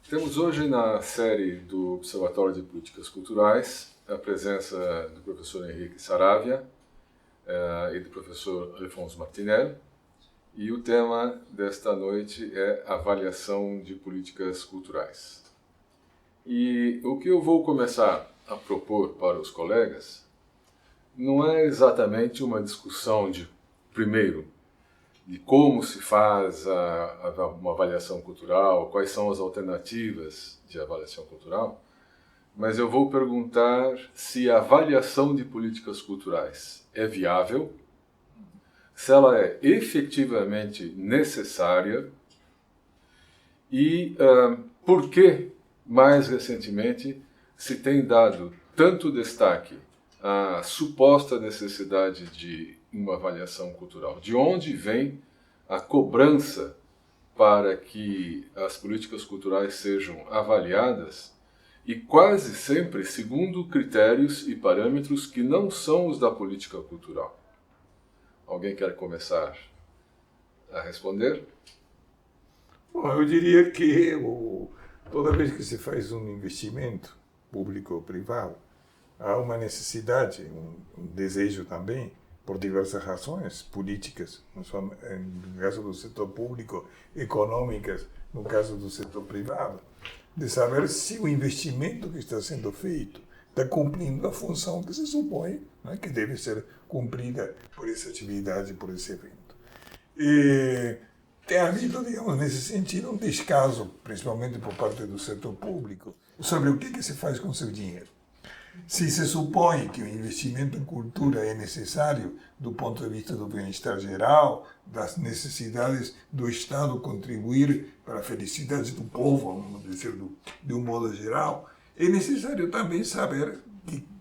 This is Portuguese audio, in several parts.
Temos hoje na série do Observatório de Políticas Culturais a presença do professor Henrique Saravia e do professor Alfonso Martinel, e o tema desta noite é avaliação de políticas culturais. E o que eu vou começar a propor para os colegas não é exatamente uma discussão primeiro, de como se faz uma avaliação cultural, quais são as alternativas de avaliação cultural, mas eu vou perguntar se a avaliação de políticas culturais é viável, se ela é efetivamente necessária e por que, mais recentemente, se tem dado tanto destaque à suposta necessidade de uma avaliação cultural. De onde vem a cobrança para que as políticas culturais sejam avaliadas e quase sempre segundo critérios e parâmetros que não são os da política cultural? Alguém quer começar a responder? Bom, eu diria que toda vez que se faz um investimento público ou privado, há uma necessidade, um desejo também, por diversas razões políticas, no caso do setor público, econômicas, no caso do setor privado, de saber se o investimento que está sendo feito está cumprindo a função que se supõe, né, que deve ser cumprida por essa atividade, por esse evento. E tem havido, digamos, nesse sentido, um descaso, principalmente por parte do setor público, sobre o que se faz com o seu dinheiro. Se se supõe que o investimento em cultura é necessário do ponto de vista do bem-estar geral, das necessidades do Estado contribuir para a felicidade do povo, vamos dizer, de um modo geral, é necessário também saber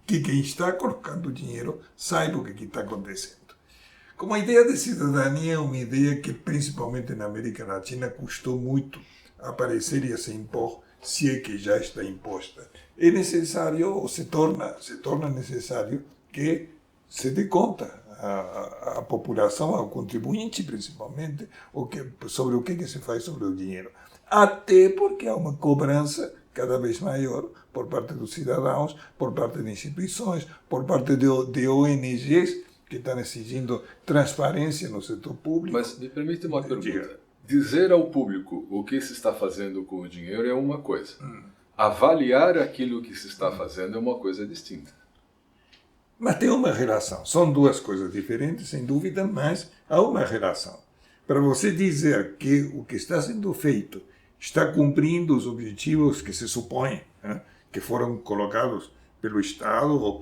que quem está colocando dinheiro saiba o que está acontecendo. Como a ideia de cidadania é uma ideia que, principalmente na América Latina, custou muito aparecer e a se impor, se é que já está imposta. É necessário, ou se torna necessário, que se dê conta à população, ao contribuinte principalmente, sobre o que se faz sobre o dinheiro. Até porque há uma cobrança cada vez maior por parte dos cidadãos, por parte de instituições, por parte de ONGs, que estão exigindo transparência no setor público. Mas me permite uma pergunta. Dizer ao público o que se está fazendo com o dinheiro é uma coisa. Avaliar aquilo que se está fazendo é uma coisa distinta. Mas tem uma relação. São duas coisas diferentes, sem dúvida, mas há uma relação. Para você dizer que o que está sendo feito está cumprindo os objetivos que se supõe, né, que foram colocados pelo Estado ou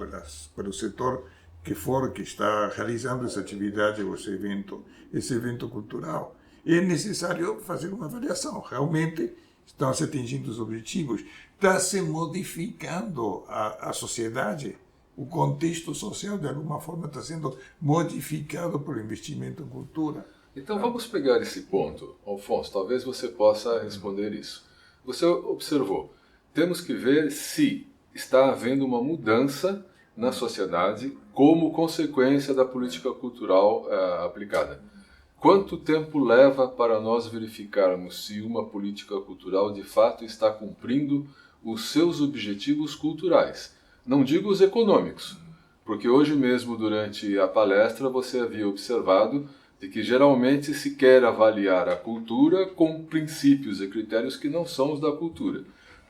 pelo setor que está realizando essa atividade ou esse evento cultural, é necessário fazer uma avaliação. Realmente estão se atingindo os objetivos? Está se modificando a sociedade? O contexto social, de alguma forma, está sendo modificado pelo investimento em cultura? Então vamos pegar esse ponto. Alfonso, talvez você possa responder isso. Você observou, temos que ver se está havendo uma mudança na sociedade como consequência da política cultural aplicada. Quanto tempo leva para nós verificarmos se uma política cultural de fato está cumprindo os seus objetivos culturais? Não digo os econômicos, porque hoje mesmo durante a palestra você havia observado de que geralmente se quer avaliar a cultura com princípios e critérios que não são os da cultura.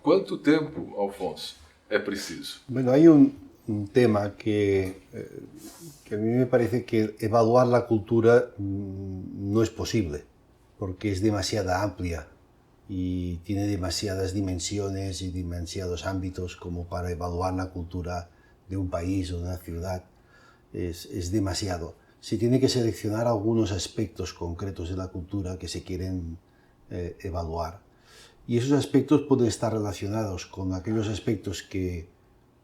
Quanto tempo, Alfonso, é preciso? Bueno, hay un tema que a mí me parece que evaluar la cultura no es posible, porque es demasiada amplia y tiene demasiadas dimensiones y demasiados ámbitos como para evaluar la cultura de un país o de una ciudad. Es demasiado. Se tiene que seleccionar algunos aspectos concretos de la cultura que se quieren evaluar. Y esos aspectos pueden estar relacionados con aquellos aspectos que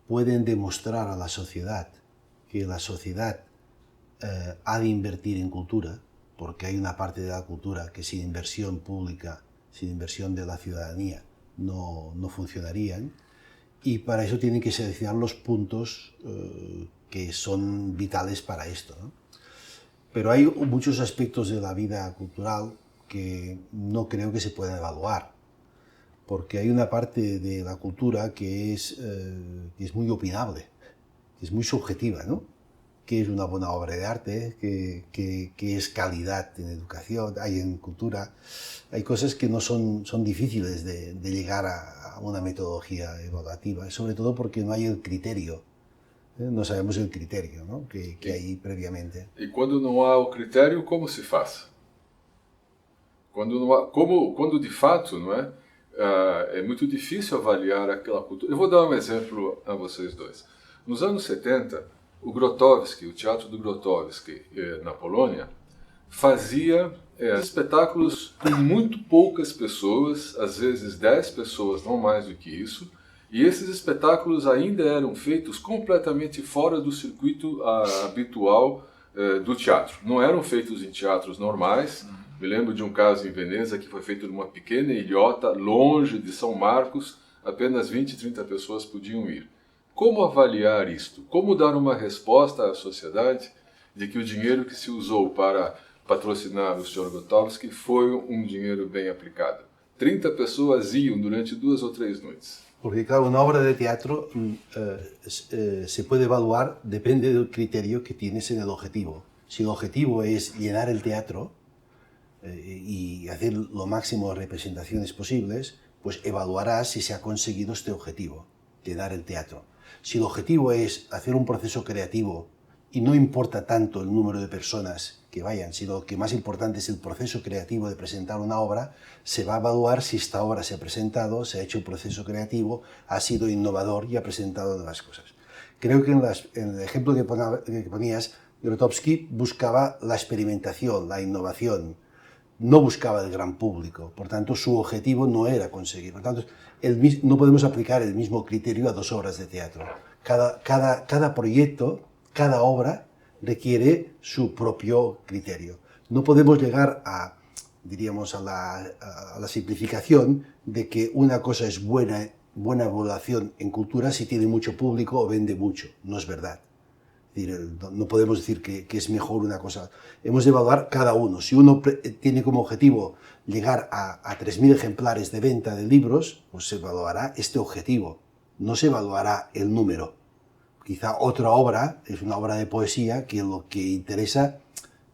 pueden demostrar a la sociedad que la sociedad ha de invertir en cultura, porque hay una parte de la cultura que sin inversión pública, sin inversión de la ciudadanía, no funcionarían. Y para eso tienen que seleccionar los puntos que son vitales para esto, ¿no? Pero hay muchos aspectos de la vida cultural que no creo que se puedan evaluar. porque hay una parte de la cultura que es muy opinable, que es muy subjetiva, ¿no? ¿Qué es una buena obra de arte? ¿Qué es calidad en educación? Hay en cultura. Hay cosas que no son difíciles de llegar a una metodología evaluativa, sobre todo porque no hay el criterio. No sabemos el criterio, ¿no? que hay previamente. E quando não há o critério, como se faz? Quando não há, quando de fato, não é? É muito difícil avaliar aquela cultura. Eu vou dar um exemplo a vocês dois. Nos anos 70, o Grotowski, o Teatro do Grotowski, na Polônia, fazia espetáculos com muito poucas pessoas, às vezes 10 pessoas, não mais do que isso, e esses espetáculos ainda eram feitos completamente fora do circuito habitual do teatro. Não eram feitos em teatros normais. Me lembro de um caso em Veneza que foi feito numa pequena ilhota, longe de São Marcos, apenas 20, 30 pessoas podiam ir. Como avaliar isto? Como dar uma resposta à sociedade de que o dinheiro que se usou para patrocinar o Sr. Grotowski foi um dinheiro bem aplicado? 30 pessoas iam durante 2 ou 3 noites. Porque, claro, una obra de teatro se puede evaluar, depende del criterio que tienes en el objetivo. Si el objetivo es llenar el teatro y hacer lo máximo de representaciones posibles, pues evaluarás si se ha conseguido este objetivo, llenar el teatro. Si el objetivo es hacer un proceso creativo y no importa tanto el número de personas que vayan, sino que más importante es el proceso creativo de presentar una obra, se va a evaluar si esta obra se ha presentado, se ha hecho un proceso creativo, ha sido innovador y ha presentado nuevas cosas. Creo que en el ejemplo que ponías, Grotowski buscaba la experimentación, la innovación, no buscaba el gran público, por tanto su objetivo no era conseguir. Por tanto, no podemos aplicar el mismo criterio a 2 obras de teatro. Cada proyecto, cada obra requiere su propio criterio. No podemos llegar a, diríamos, a la simplificación de que una cosa es buena evaluación en cultura si tiene mucho público o vende mucho. No es verdad. Es decir, no podemos decir que es mejor una cosa. Hemos de evaluar cada uno. Si uno tiene como objetivo llegar a 3.000 ejemplares de venta de libros, pues se evaluará este objetivo. No se evaluará el número. Quizá otra obra es una obra de poesía que lo que interesa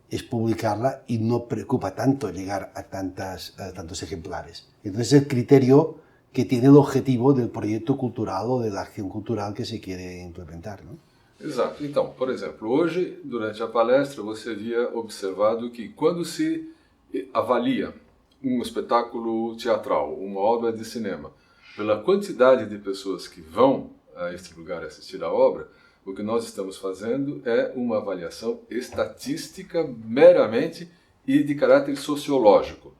es publicarla y no preocupa tanto llegar a tantos ejemplares. Entonces el criterio que tiene el objetivo del proyecto cultural o de la acción cultural que se quiere implementar, ¿no? Exato. Então, por exemplo, hoje, durante a palestra, você havia observado que quando se avalia um espetáculo teatral, uma obra de cinema, pela quantidade de pessoas que vão a este lugar assistir a obra, o que nós estamos fazendo é uma avaliação estatística meramente e de caráter sociológico.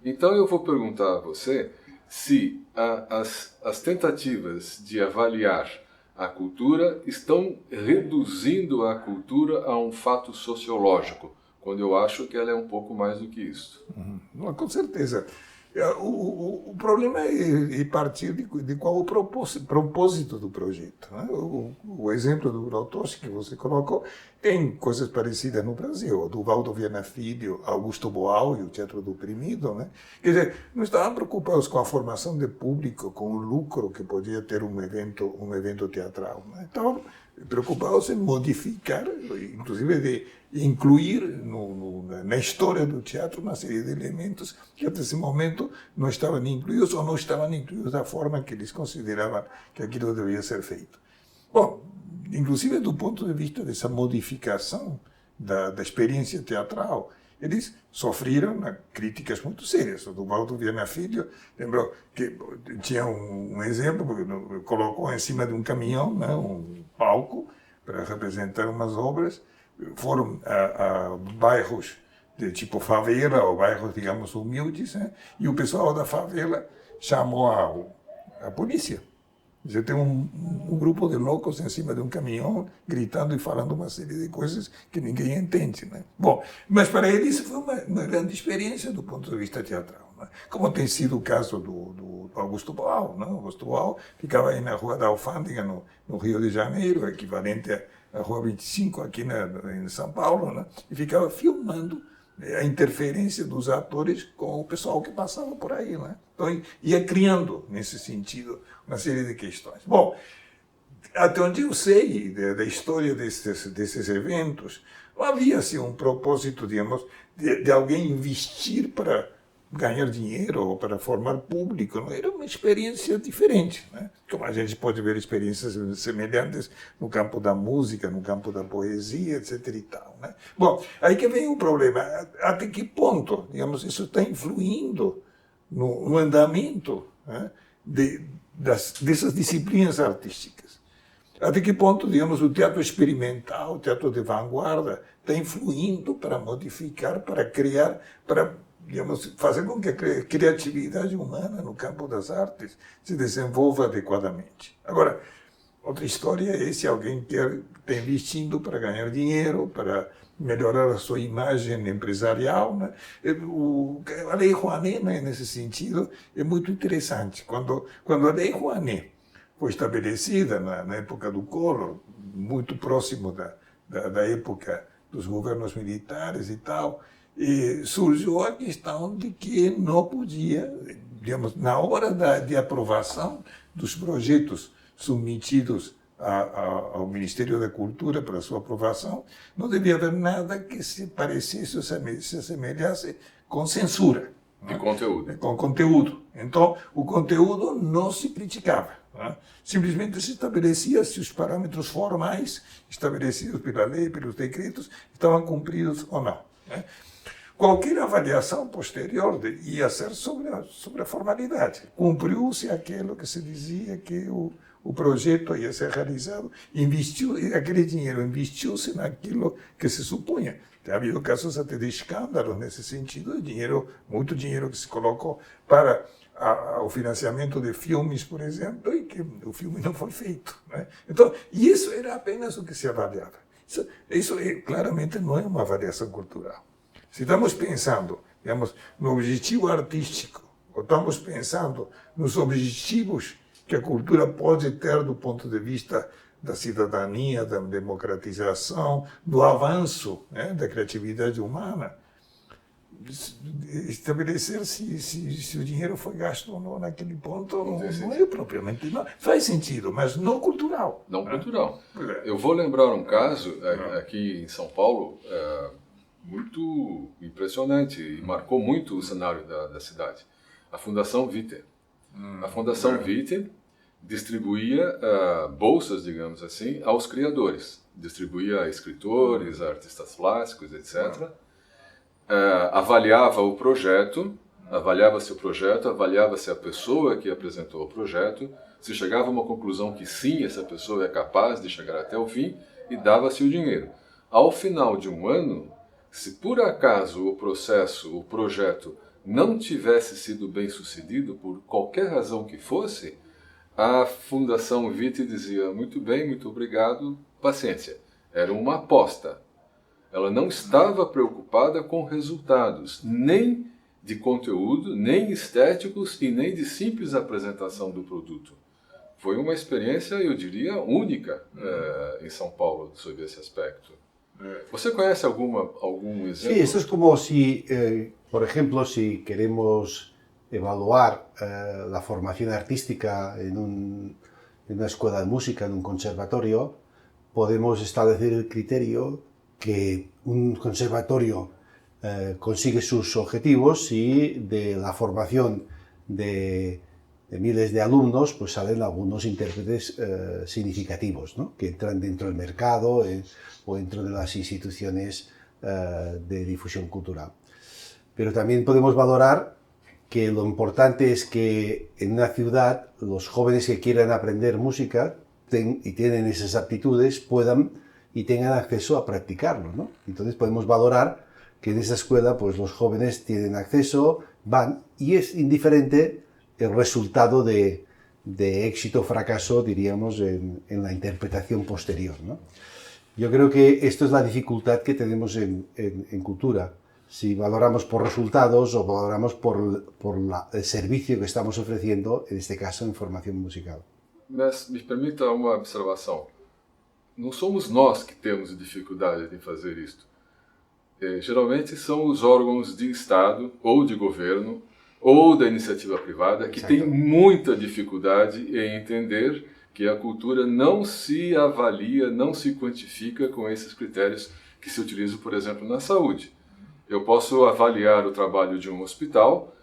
Então eu vou perguntar a você se as tentativas de avaliar a cultura estão reduzindo a cultura a um fato sociológico, quando eu acho que ela é um pouco mais do que isso. Com certeza. O problema é partir de qual o propósito do projeto. Né? O exemplo do Grotowski que você colocou tem coisas parecidas no Brasil, do Valdo Viana Filho, Augusto Boal e o Teatro do Oprimido. Né? Quer dizer, não estavam preocupados com a formação de público, com o lucro que podia ter um evento teatral. Né? Estavam preocupados em modificar, inclusive de incluir na história do teatro uma série de elementos que até esse momento não estavam incluídos ou não estavam incluídos da forma que eles consideravam que aquilo devia ser feito. Bom, inclusive do ponto de vista dessa modificação da experiência teatral, eles sofreram críticas muito sérias. O Valdo Viana Filho lembrou que tinha um exemplo, porque colocou em cima de um caminhão, né, um palco para representar umas obras. Foram a bairros de tipo favela, ou bairros, digamos, humildes, né? E o pessoal da favela chamou a polícia. Você tem um grupo de loucos em cima de um caminhão, gritando e falando uma série de coisas que ninguém entende. Né? Bom, mas para eles foi uma grande experiência do ponto de vista teatral. Né? Como tem sido o caso do Augusto Boal. Né? Augusto Boal ficava aí na Rua da Alfândega, no Rio de Janeiro, equivalente à Rua 25 aqui em São Paulo, né? E ficava filmando a interferência dos atores com o pessoal que passava por aí, né? Então, ia criando, nesse sentido, uma série de questões. Bom, até onde eu sei da história desses eventos, não havia assim, um propósito, digamos, de alguém investir para ganhar dinheiro ou para formar público. Não? Era uma experiência diferente. Né? Como a gente pode ver experiências semelhantes no campo da música, no campo da poesia, etc. e tal. Né? Bom, aí que vem o problema. Até que ponto, digamos, isso está influindo no andamento, né, dessas disciplinas artísticas? Até que ponto, digamos, o teatro experimental, o teatro de vanguarda, está influindo para modificar, para criar, para, digamos, fazer com que a criatividade humana no campo das artes se desenvolva adequadamente. Agora, outra história é se alguém está investindo para ganhar dinheiro, para melhorar a sua imagem empresarial. Né? A Lei Rouanet, né, nesse sentido, é muito interessante. Quando a Lei Rouanet foi estabelecida na época do Collor, muito próximo da época dos governos militares e tal, e surgiu a questão de que não podia, digamos, na hora de aprovação dos projetos submetidos ao Ministério da Cultura para sua aprovação, não devia haver nada que se parecesse ou se assemelhasse com censura. De conteúdo. Com conteúdo. Então, o conteúdo não se criticava. Né? Simplesmente se estabelecia se os parâmetros formais estabelecidos pela lei, pelos decretos, estavam cumpridos ou não. Né? Qualquer avaliação posterior ia ser sobre a formalidade. Cumpriu-se aquilo que se dizia que o projeto ia ser realizado, aquele dinheiro investiu-se naquilo que se supunha. Tem havido casos até de escândalos nesse sentido, muito dinheiro que se colocou para o financiamento de filmes, por exemplo, e que o filme não foi feito. Né? Então, e isso era apenas o que se avaliava. Isso claramente não é uma avaliação cultural. Se estamos pensando, digamos, no objetivo artístico, ou estamos pensando nos objetivos que a cultura pode ter do ponto de vista da cidadania, da democratização, do avanço, né, da criatividade humana, estabelecer se o dinheiro foi gasto ou não naquele ponto não é propriamente. Não, faz sentido, mas não cultural. Não cultural. Eu vou lembrar um caso aqui em São Paulo, muito impressionante e marcou muito o cenário da cidade. A Fundação Vitae. A Fundação Vitae distribuía bolsas, digamos assim, aos criadores. Distribuía a escritores, a artistas plásticos, etc. Avaliava-se o projeto, avaliava-se a pessoa que apresentou o projeto, se chegava a uma conclusão que sim, essa pessoa é capaz de chegar até o fim, e dava-se o dinheiro. Ao final de um ano, se por acaso o projeto não tivesse sido bem sucedido, por qualquer razão que fosse, a Fundação Vitae dizia, muito bem, muito obrigado, paciência. Era uma aposta. Ela não estava preocupada com resultados, nem de conteúdo, nem estéticos e nem de simples apresentação do produto. Foi uma experiência, eu diria, única em São Paulo sobre esse aspecto. ¿Você conhece algum exemplo? Sí, esto es como si, por ejemplo, si queremos evaluar la formación artística en una escuela de música, en un conservatorio, podemos establecer el criterio que un conservatorio consigue sus objetivos si de la formación de miles de alumnos pues salen algunos intérpretes significativos, ¿no? Que entran dentro del mercado o dentro de las instituciones de difusión cultural. Pero también podemos valorar que lo importante es que en una ciudad los jóvenes que quieran aprender música y tienen esas aptitudes puedan y tengan acceso a practicarlo, ¿no? Entonces podemos valorar que en esa escuela pues los jóvenes tienen acceso, van, y es indiferente el resultado de éxito o fracaso, diríamos, en la interpretación posterior, ¿no? Yo creo que esto es la dificultad que tenemos en cultura. Si valoramos por resultados o valoramos por el servicio que estamos ofreciendo, en este caso en formación musical. Mas me permita uma observação. Não somos nós que temos dificuldade em fazer isto. geralmente são os órgãos de Estado ou de governo ou da iniciativa privada que têm muita dificuldade em entender que a cultura não se avalia, não se quantifica com esses critérios que se utilizam, por exemplo, na saúde. Eu posso avaliar o trabalho de um hospital,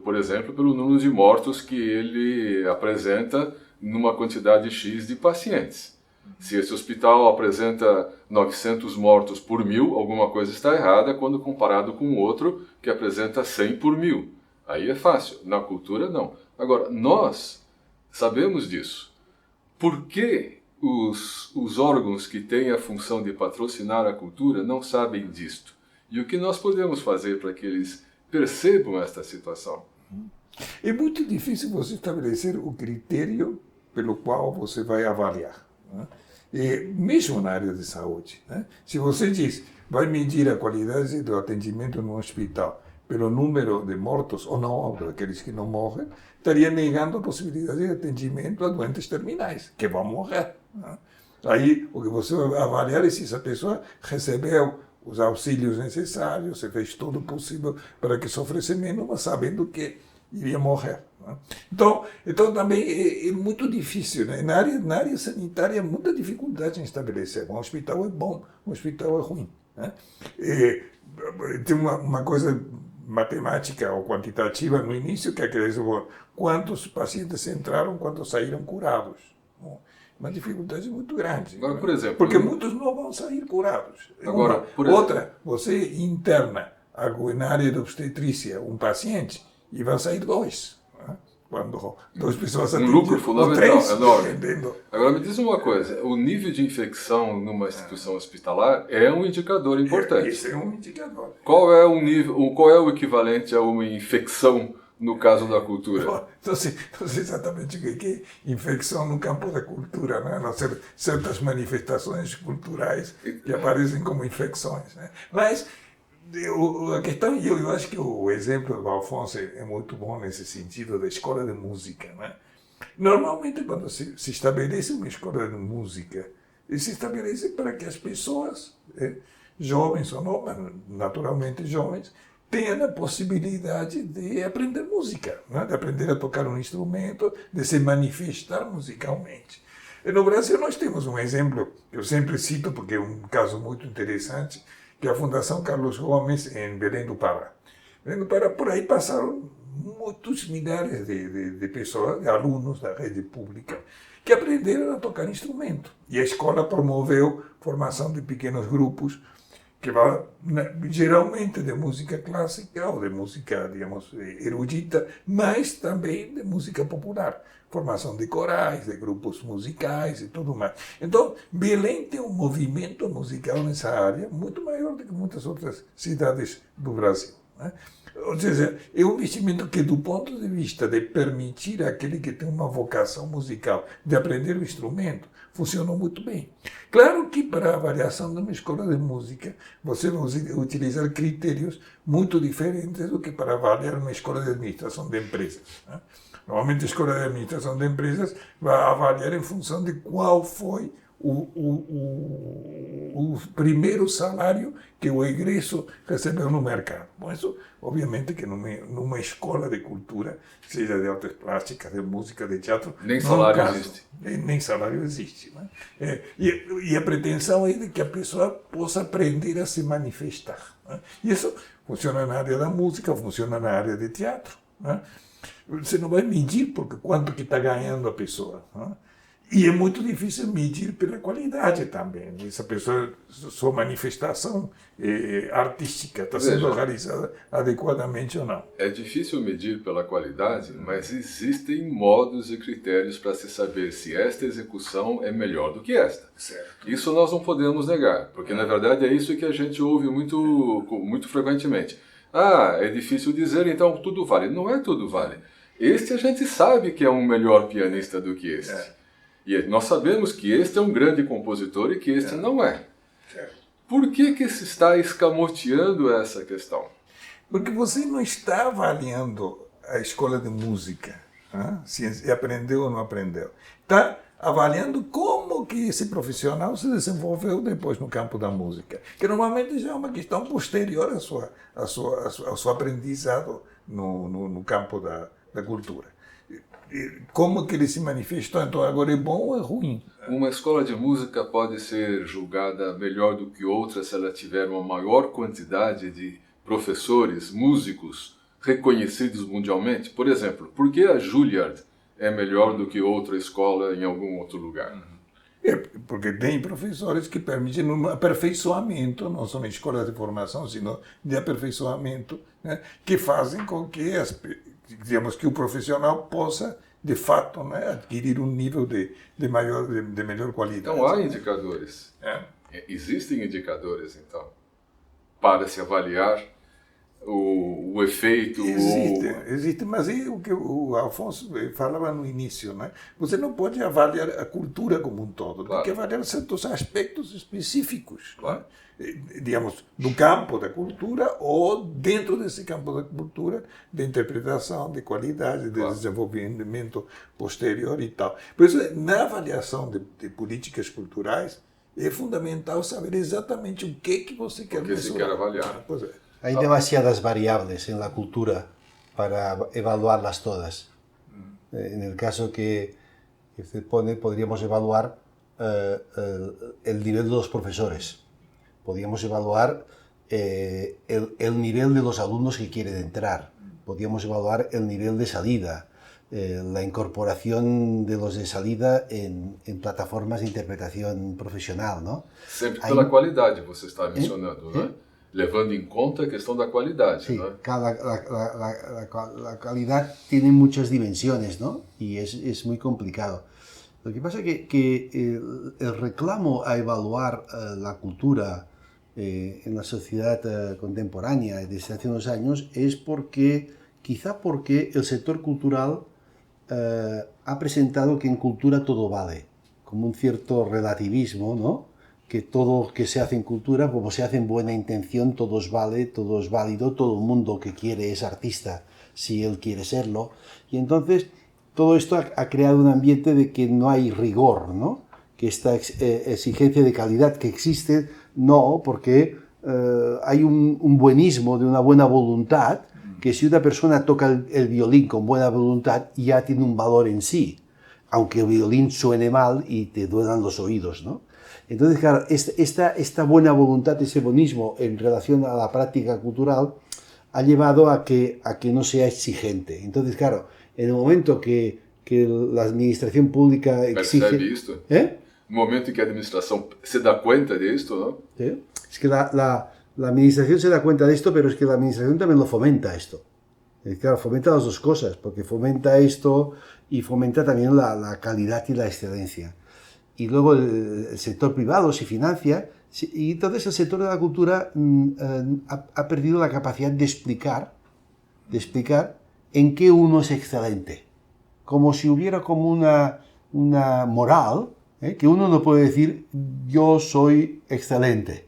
por exemplo, pelo número de mortos que ele apresenta numa quantidade X de pacientes. Se esse hospital apresenta 900 mortos por 1000, alguma coisa está errada quando comparado com outro que apresenta 100 por 1000. Aí é fácil. Na cultura, não. Agora, nós sabemos disso. Por que os órgãos que têm a função de patrocinar a cultura não sabem disto? E o que nós podemos fazer para que eles percebam esta situação? É muito difícil você estabelecer o critério pelo qual você vai avaliar. Né? E mesmo na área de saúde. Né? Se você diz, vai medir a qualidade do atendimento no hospital pelo número de mortos ou não, daqueles que não morrem, estaria negando a possibilidade de atendimento a doentes terminais, que vão morrer. Né? Aí, o que você vai avaliar é se essa pessoa recebeu os auxílios necessários, se fez tudo possível para que sofresse menos, mas sabendo que iria morrer. Né? Então também é muito difícil. Né? Na área sanitária, muita dificuldade em estabelecer. Um hospital é bom, um hospital é ruim. Né? Tem uma coisa matemática ou quantitativa no início, que é quantos pacientes entraram, quantos saíram curados. Uma dificuldade muito grande. Agora, por exemplo, porque muitos não vão sair curados. Agora, Outra, você interna na área de obstetrícia um paciente e vão sair 2. Né? Quando 2 pessoas um lucro fundamental, 3, enorme. Entendendo. Agora me diz uma coisa, o nível de infecção numa instituição hospitalar é um indicador importante. Esse é um indicador. Qual é o equivalente a uma infecção no caso da cultura? Não sei exatamente o que é infecção no campo da cultura, né? A não ser certas manifestações culturais que aparecem como infecções. Né? Mas a questão, eu acho que o exemplo do Alfonso é muito bom nesse sentido da escola de música. Né? Normalmente, quando se estabelece uma escola de música, se estabelece para que as pessoas, jovens ou não, mas naturalmente jovens, tenham a possibilidade de aprender música, né? De aprender a tocar um instrumento, de se manifestar musicalmente. E no Brasil nós temos um exemplo que eu sempre cito, porque é um caso muito interessante, que é a Fundação Carlos Gomes em Belém do Pará. Belém do Pará, por aí passaram muitos milhares de pessoas, de alunos da rede pública, que aprenderam a tocar instrumento. E a escola promoveu formação de pequenos grupos, que vai geralmente de música clássica ou de música, digamos, erudita, mas também de música popular. Formação de corais, de grupos musicais e tudo mais. Então, Belém tem um movimento musical nessa área muito maior do que muitas outras cidades do Brasil. Né? Ou seja, é um investimento que, do ponto de vista de permitir àquele que tem uma vocação musical de aprender o instrumento, funcionou muito bem. Claro que para a avaliação de uma escola de música, você vai utilizar critérios muito diferentes do que para avaliar uma escola de administração de empresas. Né? Normalmente a escola de administração de empresas vai avaliar em função de qual foi o primeiro salário que o egresso recebeu no mercado. Bom, isso, obviamente, que numa escola de cultura, seja de artes plásticas, de música, de teatro, nem salário existe. Nem salário existe. Né? E a pretensão é de que a pessoa possa aprender a se manifestar. Né? E isso funciona na área da música, funciona na área de teatro. Né? Você não vai medir porque quanto que está ganhando a pessoa. Né? E é muito difícil medir pela qualidade também. Essa pessoa, sua manifestação artística está sendo realizada adequadamente ou não. É difícil medir pela qualidade, mas existem modos e critérios para se saber se esta execução é melhor do que esta. Certo. Isso nós não podemos negar, porque na verdade é isso que a gente ouve muito frequentemente. Ah, é difícil dizer, então tudo vale. Não é tudo vale. Este a gente sabe que é um melhor pianista do que este. E nós sabemos que este é um grande compositor e que este não é. Por que se está escamoteando essa questão? Porque você não está avaliando a escola de música, se aprendeu ou não aprendeu. Está avaliando como que esse profissional se desenvolveu depois no campo da música, que normalmente já é uma questão posterior ao seu aprendizado no campo da cultura. Como que ele se manifestou, então agora é bom ou é ruim? Uma escola de música pode ser julgada melhor do que outra se ela tiver uma maior quantidade de professores, músicos reconhecidos mundialmente? Por exemplo, por que a Juilliard é melhor do que outra escola em algum outro lugar? É, porque tem professores que permitem um aperfeiçoamento, não só na escola de formação, sino de aperfeiçoamento, né, que fazem com que, digamos, que o profissional possa, de fato, né, adquirir um nível de melhor qualidade. Então há indicadores. Existem indicadores, então, para se avaliar o efeito. Existe, mas é o que o Afonso falava no início, né? Você não pode avaliar a cultura como um todo, Claro. tem que avaliar certos aspectos específicos, Claro. né? Digamos, no campo da cultura ou dentro desse campo da cultura, de interpretação, de qualidade, de Claro. desenvolvimento posterior e tal. Por isso, na avaliação de políticas culturais, é fundamental saber exatamente o que você quer que se mensurar. quer avaliar. Pois é. Hay demasiadas variables en la cultura para evaluarlas todas. En el caso que usted pone, podríamos evaluar el nivel de los profesores. Podríamos evaluar el nivel de los alumnos que quieren entrar. Podríamos evaluar el nivel de salida, la incorporación de los de salida en plataformas de interpretación profesional, ¿no? Sempre pela qualidade, você está mencionando, né? Levando em conta a questão da qualidade. Sí, ¿no? la calidad tiene muchas dimensiones, ¿no? Y es muy complicado. Lo que pasa es que el reclamo a evaluar la cultura en la sociedad contemporánea desde hace unos años es quizá porque el sector cultural ha presentado que en cultura todo vale, como un cierto relativismo, ¿no? Que todo que se hace en cultura, como se hace en buena intención, todo es vale, todo es válido, todo el mundo que quiere es artista, si él quiere serlo. Y entonces todo esto ha creado un ambiente de que no hay rigor, ¿no? Que esta exigencia de calidad que existe, no, porque hay un buenismo de una buena voluntad, que si una persona toca el violín con buena voluntad ya tiene un valor en sí, aunque el violín suene mal y te duelan los oídos, ¿no? Entonces, claro, esta buena voluntad, ese bonismo en relación a la práctica cultural ha llevado a que no sea exigente. Entonces, claro, en el momento que la administración pública exige... Percebe isto? No momento en que la administración se da cuenta de esto, ¿no? ¿Sí? Es que la administración se da cuenta de esto, pero es que la administración también lo fomenta esto. Claro, fomenta las dos cosas, porque fomenta esto y fomenta también la calidad y la excelencia. Y luego el sector privado se financia, y entonces el sector de la cultura ha perdido la capacidad de explicar en qué uno es excelente. Como si hubiera como una moral, que uno no puede decir yo soy excelente,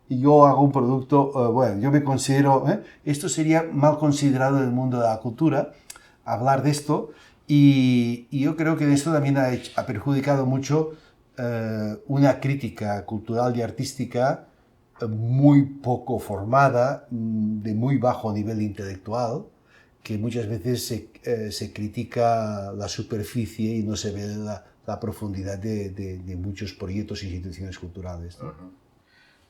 y yo hago un producto, bueno, yo me considero, esto sería mal considerado en el mundo de la cultura, hablar de esto, y yo creo que esto también ha perjudicado mucho una crítica cultural y artística muy poco formada, de muy bajo nivel intelectual, que muchas veces se critica la superficie y no se ve la profundidad de muchos proyectos e instituciones culturales, ¿no?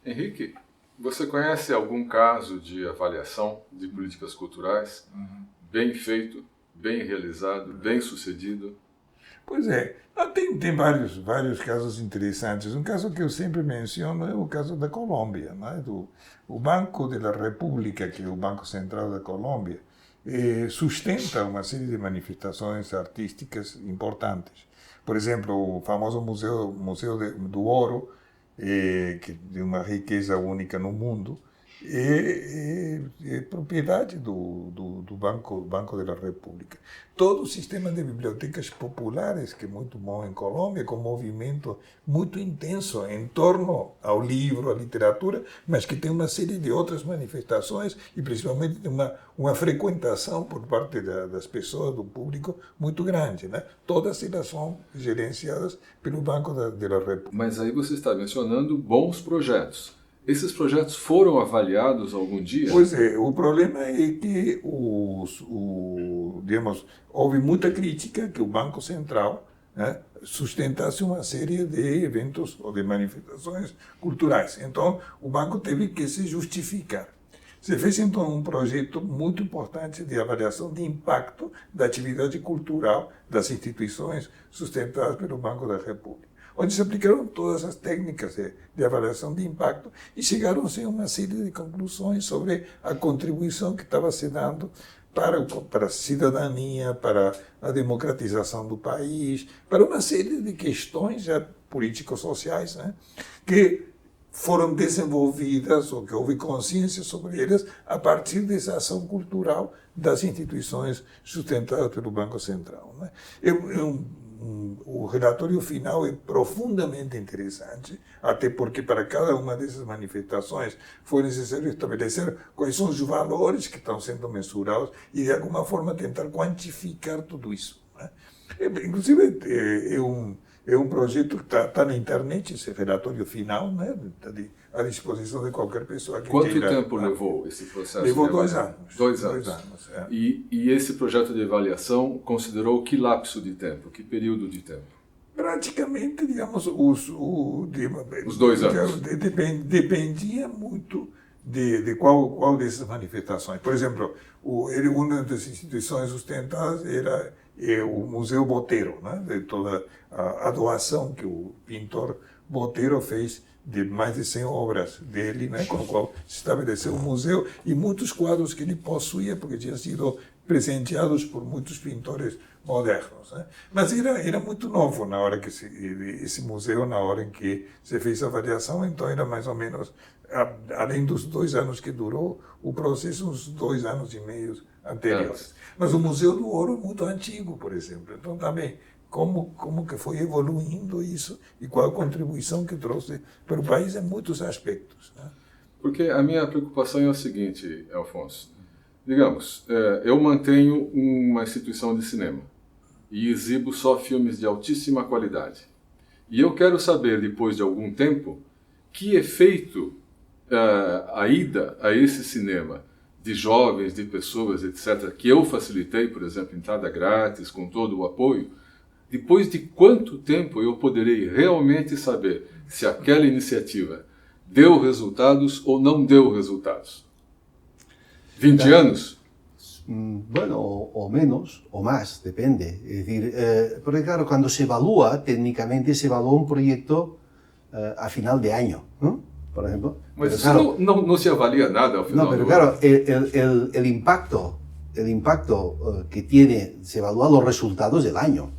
Henrique, você conhece algum caso de avaliação de políticas culturais bem feito, bem realizado, bem sucedido? Pois é, tem vários casos interessantes. Um caso que eu sempre menciono é o caso da Colômbia, né? O Banco da República, que é o Banco Central da Colômbia, sustenta uma série de manifestações artísticas importantes. Por exemplo, o famoso Museu do Ouro, que de uma riqueza única no mundo, é propriedade do Banco da República. Todo o sistema de bibliotecas populares, que é muito bom em Colômbia, com um movimento muito intenso em torno ao livro, à literatura, mas que tem uma série de outras manifestações e principalmente uma frequentação por parte das pessoas, do público, muito grande, né? Todas elas são gerenciadas pelo Banco da República. Mas aí você está mencionando bons projetos. Esses projetos foram avaliados algum dia? Pois é, o problema é que digamos, houve muita crítica que o Banco Central, né, sustentasse uma série de eventos ou de manifestações culturais. Então, o banco teve que se justificar. Se fez, então, um projeto muito importante de avaliação de impacto da atividade cultural das instituições sustentadas pelo Banco da República, onde se aplicaram todas as técnicas de avaliação de impacto e chegaram-se a uma série de conclusões sobre a contribuição que estava se dando para a cidadania, para a democratização do país, para uma série de questões já político-sociais, né, que foram desenvolvidas, ou que houve consciência sobre elas, a partir dessa ação cultural das instituições sustentadas pelo Banco Central, né. O relatório final é profundamente interessante, até porque para cada uma dessas manifestações foi necessário estabelecer quais são os valores que estão sendo mensurados e, de alguma forma, tentar quantificar tudo isso, né? Inclusive, é um projeto que está na internet, esse relatório final, né? Está à disposição de qualquer pessoa que queira. Quanto tempo levou esse processo? Levou 2 anos. 2 anos. 2 anos, é. E esse projeto de avaliação considerou que lapso de tempo, que período de tempo? Praticamente, digamos, os 2 anos. Dependia muito de qual dessas manifestações. Por exemplo, uma das instituições sustentadas era o Museu Botero, né? De toda a doação que o pintor Botero fez de mais de 100 obras dele, né, com o qual se estabeleceu o museu, e muitos quadros que ele possuía, porque tinham sido presenteados por muitos pintores modernos, né? Mas era muito novo na hora que esse museu, na hora em que se fez a avaliação, então era mais ou menos, além dos 2 anos que durou o processo, uns 2 anos e meio anteriores. Mas o Museu do Ouro é muito antigo, por exemplo, então também como que foi evoluindo isso e qual a contribuição que trouxe para o país em muitos aspectos, né? Porque a minha preocupação é o seguinte, Alfonso. Digamos, eu mantenho uma instituição de cinema e exibo só filmes de altíssima qualidade. E eu quero saber, depois de algum tempo, que efeito a ida a esse cinema de jovens, de pessoas, etc., que eu facilitei, por exemplo, entrada grátis, com todo o apoio, depois de quanto tempo eu poderei realmente saber se aquela iniciativa deu resultados ou não deu resultados? 20 anos? Bueno, o menos, o más, depende. Es decir, porque claro, cuando se evalúa, técnicamente se evalúa un proyecto a final de año, ¿no? Por ejemplo. Mas pero, isso claro, não se avalia nada ao final no, pero do claro, ano. el impacto que tiene, se evalúan los resultados del año.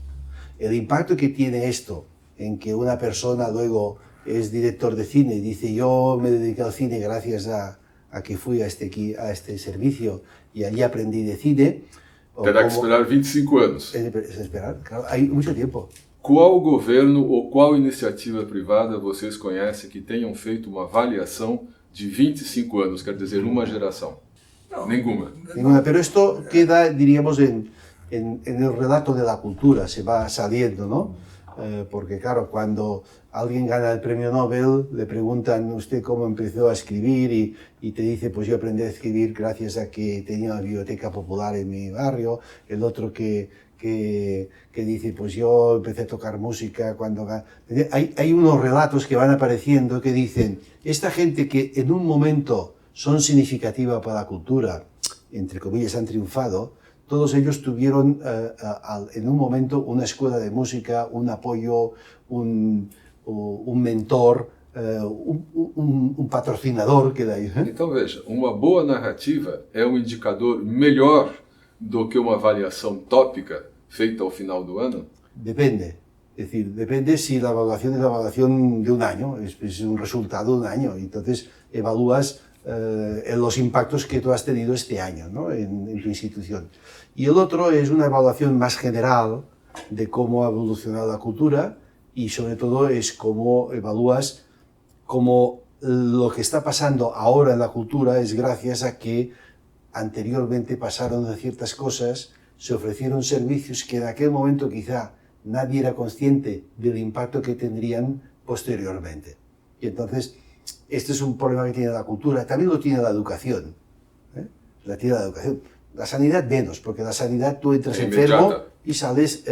El impacto que tiene esto en que una persona luego es director de cine y dice yo me dediqué al cine gracias a que fui a este servicio y allí aprendí de cine. Terá que esperar 25 anos. Esperar, claro, hay mucho tiempo. Qual governo ou qual iniciativa privada vocês conhecem que tenham feito uma avaliação de 25 anos, quer dizer, uma geração? No, Ninguna. Ninguna, pero esto queda, diríamos, en el relato de la cultura, se va saliendo, ¿no? Porque claro, cuando alguien gana el premio Nobel, le preguntan usted cómo empezó a escribir y te dice, pues yo aprendí a escribir gracias a que tenía una biblioteca popular en mi barrio. El otro que dice, pues yo empecé a tocar música cuando... Hay unos relatos que van apareciendo que dicen, esta gente que en un momento son significativa para la cultura, entre comillas, han triunfado, todos ellos tuvieron en un momento una escuela de música, un apoyo, un mentor, um patrocinador que daí. Então veja, uma boa narrativa é um indicador melhor do que uma avaliação tópica feita ao final do ano? Depende. Es decir, depende si la evaluación es la evaluación de un año, es un resultado de un año. Entonces evalúas en los impactos que tú has tenido este año, ¿no? en tu institución. Y el otro es una evaluación más general de cómo ha evolucionado la cultura y sobre todo es cómo evalúas cómo lo que está pasando ahora en la cultura es gracias a que anteriormente pasaron ciertas cosas, se ofrecieron servicios que en aquel momento quizá nadie era consciente del impacto que tendrían posteriormente. Y entonces, este es un problema que tiene la cultura, también lo tiene la educación. La tiene la educación. La sanidad menos, porque la sanidad tú entras enfermo y sales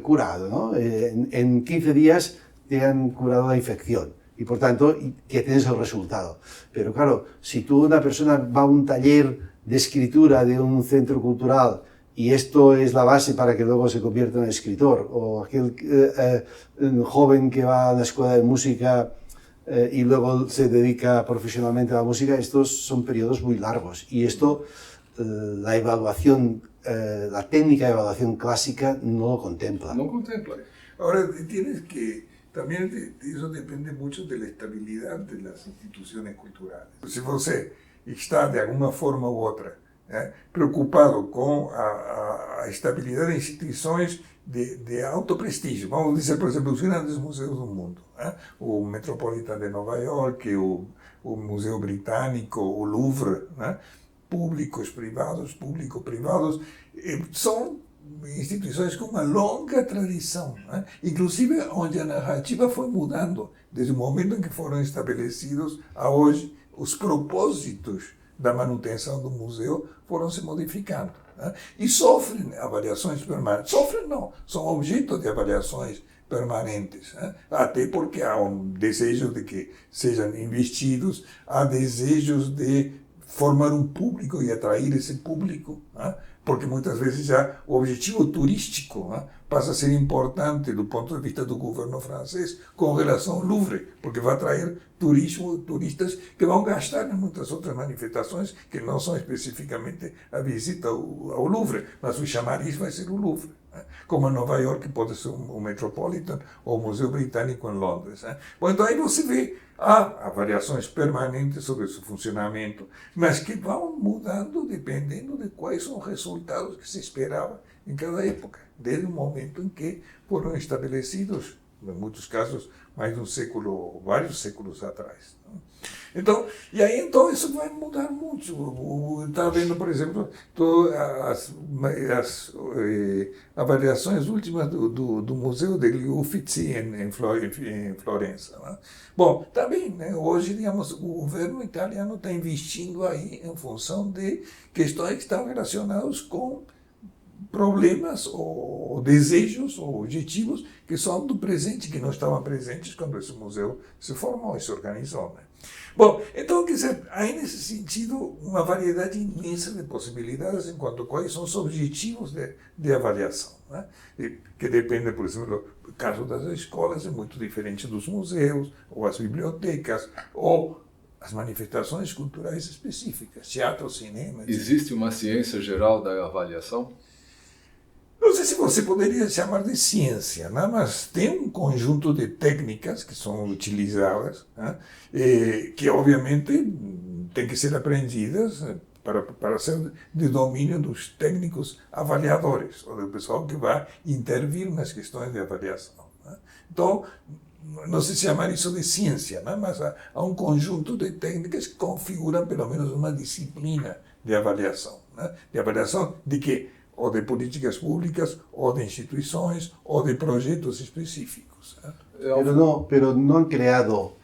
curado, ¿no? En 15 días te han curado la infección y por tanto ya tienes el resultado. Pero claro, si tú una persona va a un taller de escritura de un centro cultural y esto es la base para que luego se convierta en escritor, o aquel joven que va a la escuela de música y luego se dedica profesionalmente a la música, estos son periodos muy largos y esto, la evaluación, la técnica de evaluación clásica no lo contempla. No contempla. Ahora, tienes que, también eso depende mucho de la estabilidad de las instituciones culturales. Si você está de alguma forma ou outra preocupado com a estabilidade de instituições de alto prestígio. Vamos dizer, por exemplo, os grandes museus do mundo. O Metropolitan de Nova York, o Museu Britânico, o Louvre, públicos, privados, público-privados, são instituições com uma longa tradição, inclusive onde a narrativa foi mudando, desde o momento em que foram estabelecidos a hoje, os propósitos da manutenção do museu foram se modificando. E sofrem avaliações permanentes. Sofrem não, são objeto de avaliações permanentes. Até porque há um desejo de que sejam investidos, há desejos de formar um público e atrair esse público, porque muitas vezes já o objetivo turístico passa a ser importante do ponto de vista do governo francês com relação ao Louvre, porque vai atrair turistas que vão gastar em muitas outras manifestações que não são especificamente a visita ao Louvre, mas o chamariz vai ser o Louvre. Como em Nova York pode ser o Metropolitan ou o Museu Britânico em Londres. Bom, então aí você vê, há avaliações permanentes sobre o seu funcionamento, mas que vão mudando dependendo de quais são os resultados que se esperava em cada época, desde o momento em que foram estabelecidos, em muitos casos, mais de um século, vários séculos atrás. Então, e aí então isso vai mudar muito. Está vendo, por exemplo, as avaliações últimas do Museu degli Uffizi em Florença. Bom, está bem, né? Hoje, digamos, o governo italiano está investindo aí em função de questões que estão relacionadas com problemas ou desejos ou objetivos que são do presente, que não estavam presentes quando esse museu se formou e se organizou. Né? Bom, então, quer dizer, há nesse sentido uma variedade imensa de possibilidades enquanto quais são os objetivos de avaliação. Né? Que depende, por exemplo, do caso das escolas, é muito diferente dos museus, ou as bibliotecas, ou as manifestações culturais específicas, teatro, cinema, etc. Existe uma ciência geral da avaliação? Não sei se você poderia chamar de ciência, né? Mas tem um conjunto de técnicas que são utilizadas, né? Que obviamente têm que ser aprendidas para ser de domínio dos técnicos avaliadores, ou do pessoal que vai intervir nas questões de avaliação. Né? Então, não se chamar isso de ciência, né? Mas há um conjunto de técnicas que configuram pelo menos uma disciplina de avaliação. Né? De avaliação de quê? Ou de políticas públicas, ou de instituições, ou de projetos específicos. Pero no han creado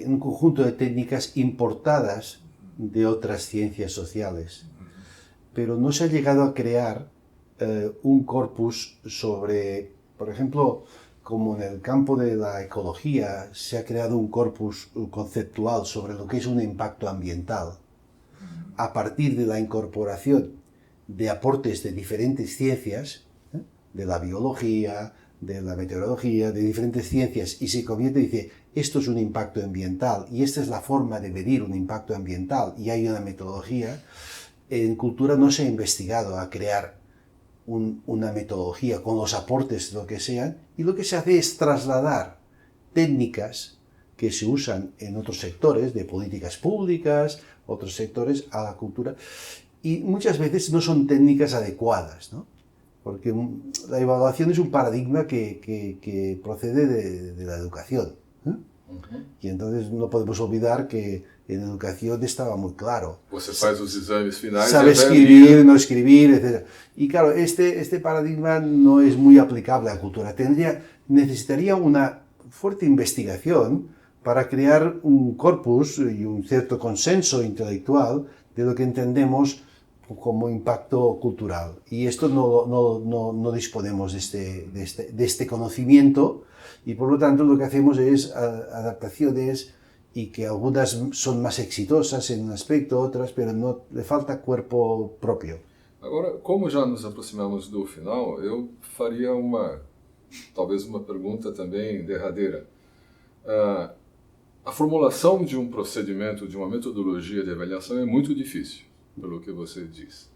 un conjunto de técnicas importadas de otras ciencias sociales, pero no se ha llegado a crear un corpus sobre, por ejemplo, como en el campo de la ecología se ha creado un corpus conceptual sobre lo que es un impacto ambiental, a partir de la incorporación de aportes de diferentes ciencias, de la biología, de la meteorología, de diferentes ciencias, y se convierte y dice, esto es un impacto ambiental, y esta es la forma de medir un impacto ambiental, y hay una metodología. En cultura no se ha investigado a crear una metodología con los aportes, lo que sean, y lo que se hace es trasladar técnicas que se usan en otros sectores de políticas públicas, otros sectores a la cultura, y muchas veces no son técnicas adecuadas, ¿no? Porque la evaluación es un paradigma que procede de la educación, ¿eh? Y entonces no podemos olvidar que en educación estaba muy claro. Você faz os exames finais. Sabe escribir, no escribir, etc. Y claro, este paradigma no es muy aplicable a la cultura. Necesitaría una fuerte investigación para crear un corpus y un cierto consenso intelectual de lo que entendemos como impacto cultural. Y esto no disponemos de este conocimiento, y por lo tanto lo que hacemos es adaptaciones, y que algunas son más exitosas en un aspecto, otras, pero no le falta cuerpo propio. Agora, como já nos aproximamos do final, eu faria talvez uma pergunta também derradeira. A formulação de um procedimento, de uma metodologia de avaliação é muito difícil, pelo que você diz.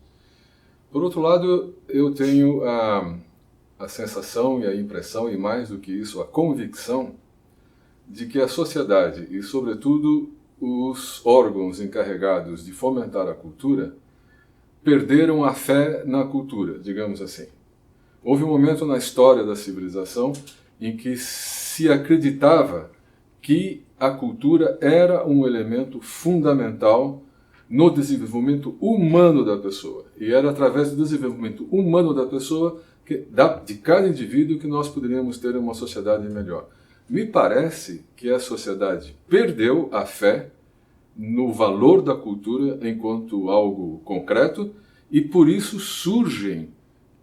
Por outro lado, eu tenho a sensação e a impressão, e mais do que isso, a convicção de que a sociedade e, sobretudo, os órgãos encarregados de fomentar a cultura perderam a fé na cultura, digamos assim. Houve um momento na história da civilização em que se acreditava que a cultura era um elemento fundamental no desenvolvimento humano da pessoa. E era através do desenvolvimento humano da pessoa, de cada indivíduo, que nós poderíamos ter uma sociedade melhor. Me parece que a sociedade perdeu a fé no valor da cultura enquanto algo concreto, e por isso surgem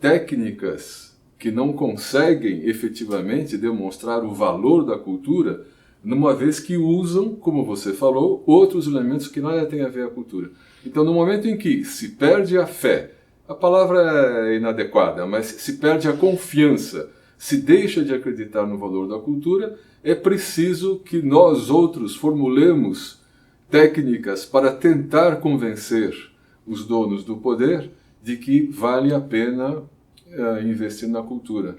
técnicas que não conseguem efetivamente demonstrar o valor da cultura, numa vez que usam, como você falou, outros elementos que nada têm a ver com a cultura. Então, no momento em que se perde a fé, a palavra é inadequada, mas se perde a confiança, se deixa de acreditar no valor da cultura, é preciso que nós outros formulemos técnicas para tentar convencer os donos do poder de que vale a pena investir na cultura.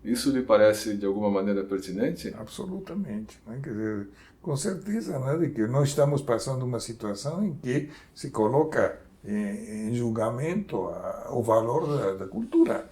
Isso lhe parece de alguma maneira pertinente? Absolutamente. Né? Quer dizer, com certeza, né, de que nós estamos passando uma situação em que se coloca em julgamento o valor da cultura.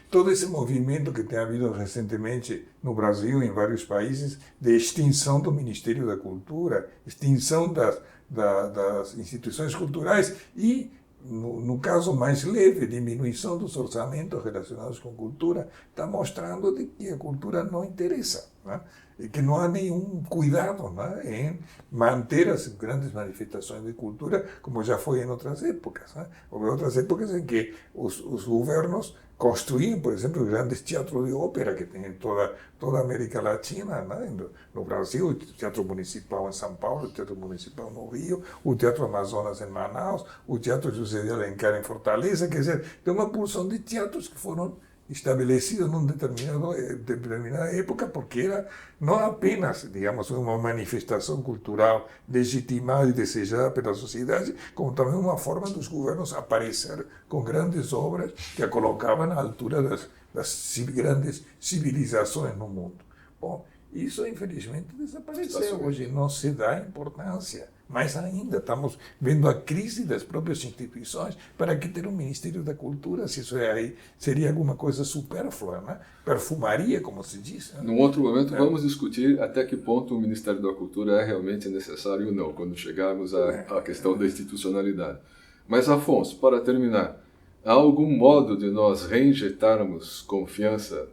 Todo esse movimento que tem havido recentemente no Brasil, em vários países, de extinção do Ministério da Cultura, extinção das instituições culturais e, no caso mais leve, diminuição dos orçamentos relacionados com cultura, está mostrando de que a cultura não interessa, né? E que não há nenhum cuidado, né, em manter as grandes manifestações de cultura, como já foi em outras épocas. Né? Houve outras épocas em que os governos construíam, por exemplo, grandes teatros de ópera que tem em toda a América Latina, né? No Brasil, o Teatro Municipal em São Paulo, o Teatro Municipal no Rio, o Teatro Amazonas em Manaus, o Teatro José de Alencar em Fortaleza. Quer dizer, tem uma porção de teatros que foram estabelecidos numa determinada época, porque era não apenas, digamos, uma manifestação cultural legitimada e desejada pela sociedade, como também uma forma dos governos aparecer com grandes obras que a colocavam à altura das grandes civilizações no mundo. Bom, isso infelizmente desapareceu. Hoje não se dá importância. Mais ainda, estamos vendo a crise das próprias instituições. Para que ter um Ministério da Cultura, se isso aí seria alguma coisa supérflua, né? Perfumaria, como se diz. Né? Num outro momento, vamos discutir até que ponto o Ministério da Cultura é realmente necessário ou não, quando chegarmos à questão da institucionalidade. Mas, Afonso, para terminar, há algum modo de nós reinjetarmos confiança,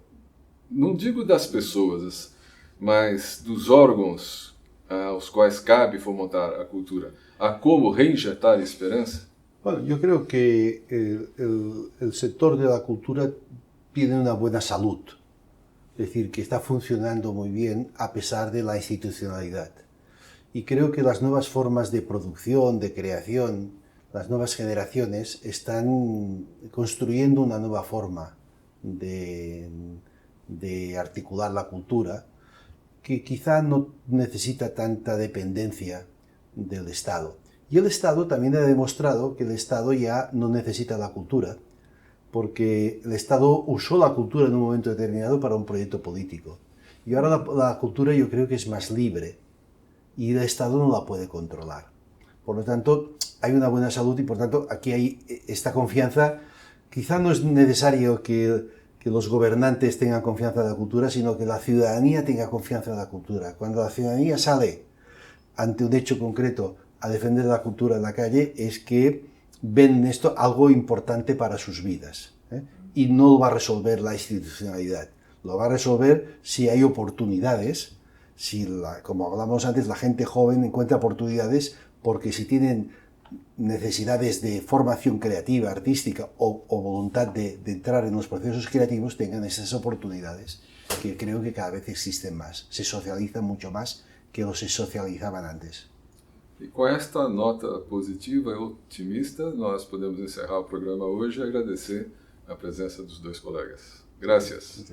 não digo das pessoas, mas dos órgãos aos quais cabe fomentar a cultura? Há como reinjetar esperança? Bueno, yo creo que el sector de la cultura tiene una buena salud, es decir, que está funcionando muy bien a pesar de la institucionalidad. Y creo que las nuevas formas de producción, de creación, las nuevas generaciones están construyendo una nueva forma de articular la cultura, que quizá no necesita tanta dependencia del Estado. Y el Estado también ha demostrado que el Estado ya no necesita la cultura, porque el Estado usó la cultura en un momento determinado para un proyecto político. Y ahora la cultura yo creo que es más libre y el Estado no la puede controlar. Por lo tanto, hay una buena salud y por tanto aquí hay esta confianza. Quizá no es necesario que los gobernantes tengan confianza en la cultura, sino que la ciudadanía tenga confianza en la cultura. Cuando la ciudadanía sale ante un hecho concreto a defender la cultura en la calle, es que ven en esto algo importante para sus vidas, ¿eh? Y no lo va a resolver la institucionalidad, lo va a resolver si hay oportunidades, si como hablamos antes, la gente joven encuentra oportunidades, porque si tienen necesidades de formación creativa, artística o voluntad de entrar en los procesos creativos, tengan esas oportunidades, que creo que cada vez existen más, se socializan mucho más que los se socializaban antes. E com esta nota positiva e otimista, nós podemos encerrar o programa hoje e agradecer a presença dos dois colegas. Graças.